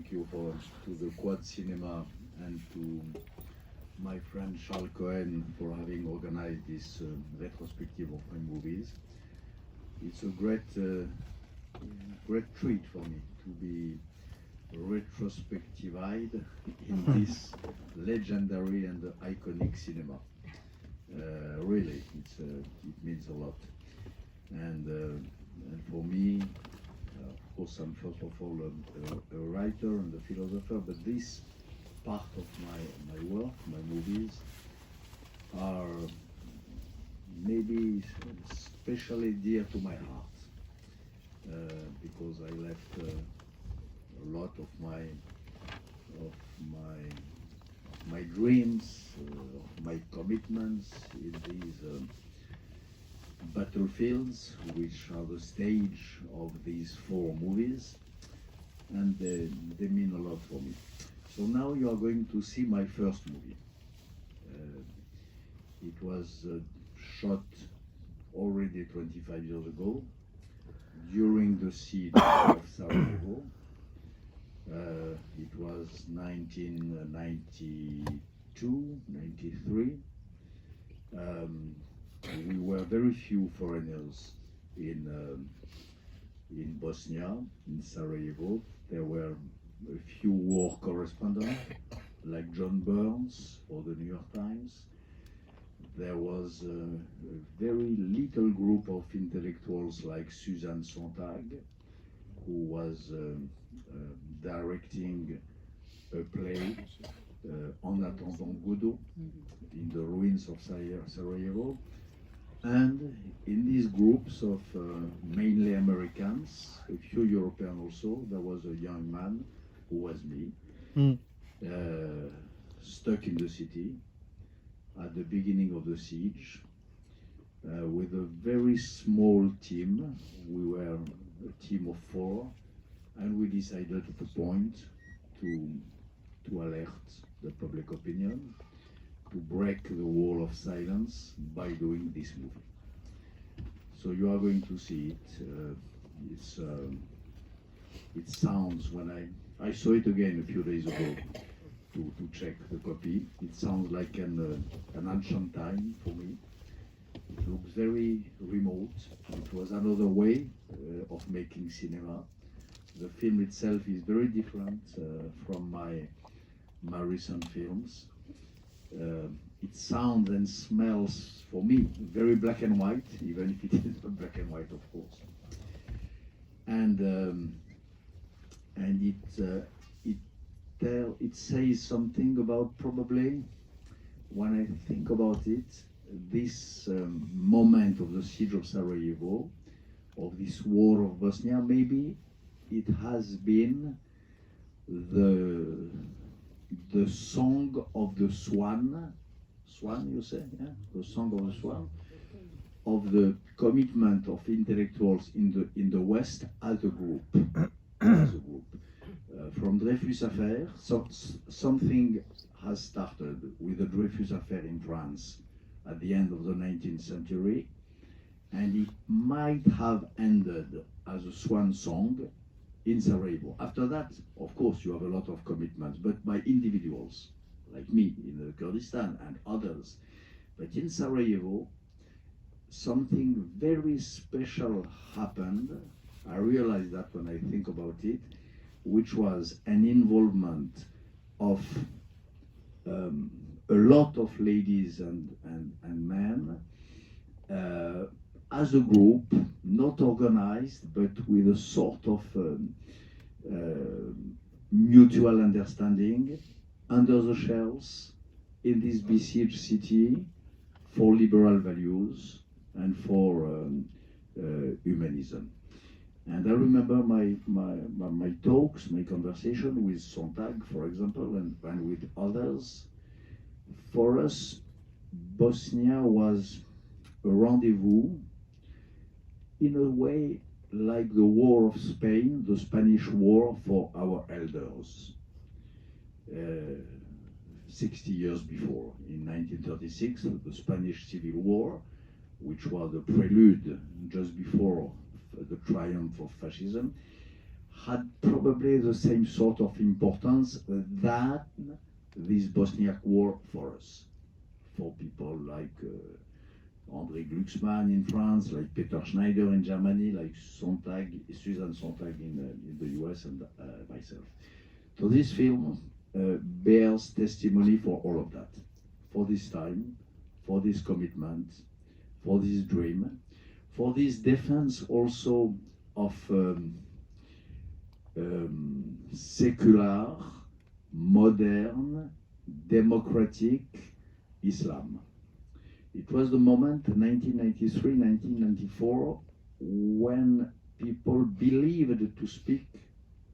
thank you to the Quad Cinema and to my friend Charles Cohen for having organized this retrospective of my movies. It's a great treat for me to be retrospectivized in this legendary and iconic cinema. Really, it means a lot. And for me, of course, I'm first of all a writer and a philosopher, but this part of my work, my movies, are maybe especially dear to my heart, because I left a lot of my dreams, of my commitments in these battlefields, which are the stage of these 4 movies, and they mean a lot for me. So now you are going to see my first movie. It was shot already 25 years ago, during the siege of Sarajevo. It was 1992, 93. We were very few foreigners in Bosnia, in Sarajevo. There were a few war correspondents, like John Burns for the New York Times. There was a very little group of intellectuals like Suzanne Sontag, who was directing a play, En attendant Godot, in the ruins of Sarajevo. And in these groups of mainly Americans, a few Europeans also, there was a young man who was me, stuck in the city at the beginning of the siege, with a very small team. We were a team of 4, and we decided at a point to alert the public opinion, to break the wall of silence by doing this movie. So you are going to see it. It sounds, when I saw it again a few days ago to check the copy, it sounds like an ancient time for me. It looks very remote. It was another way of making cinema. The film itself is very different from my recent films. It sounds and smells, for me, very black and white, even if it is not black and white, of course. And it says something about, probably, when I think about it, this moment of the siege of Sarajevo, of this war of Bosnia. Maybe it has been the song of the swan, you say, yeah? The song of the swan, of the commitment of intellectuals in the West as a group. From Dreyfus Affair, something has started with the Dreyfus Affair in France at the end of the 19th century, and it might have ended as a swan song in Sarajevo. After that, of course, you have a lot of commitments, but by individuals, like me in Kurdistan and others. But in Sarajevo, something very special happened. I realize that when I think about it, which was an involvement of a lot of ladies and men as a group, not organized, but with a sort of mutual understanding under the shells in this besieged city for liberal values and for humanism. And I remember my talks, my conversation with Sontag, for example, and with others. For us, Bosnia was a rendezvous, in a way like the War of Spain, the Spanish War, for our elders. 60 years before, in 1936, the Spanish Civil War, which was the prelude just before the triumph of fascism, had probably the same sort of importance that this Bosniak war for us, for people like André Glucksmann in France, like Peter Schneider in Germany, like Sontag, Susan Sontag in the US, and myself. So this film bears testimony for all of that, for this time, for this commitment, for this dream, for this defense also of secular, modern, democratic Islam. It was the moment, 1993, 1994, when people believed to speak.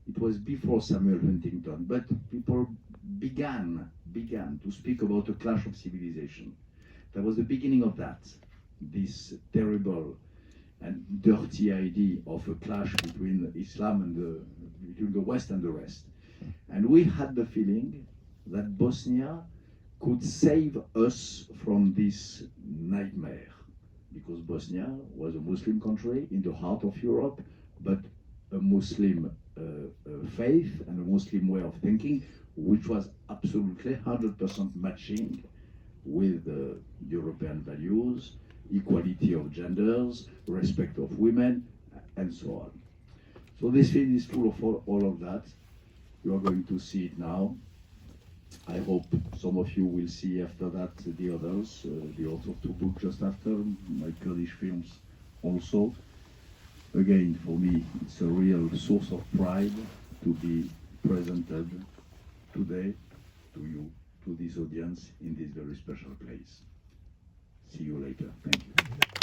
It was before Samuel Huntington, but people began to speak about a clash of civilization. That was the beginning of that, this terrible and dirty idea of a clash between Islam and between the West and the rest. And we had the feeling that Bosnia could save us from this nightmare, because Bosnia was a Muslim country in the heart of Europe, but a Muslim faith and a Muslim way of thinking, which was absolutely 100% matching with European values, equality of genders, respect of women, and so on. So this film is full of all of that. You are going to see it now. I hope some of you will see after that the others, the author of 2 books just after, my Kurdish films also. Again, for me, it's a real source of pride to be presented today to you, to this audience, in this very special place. See you later. Thank you.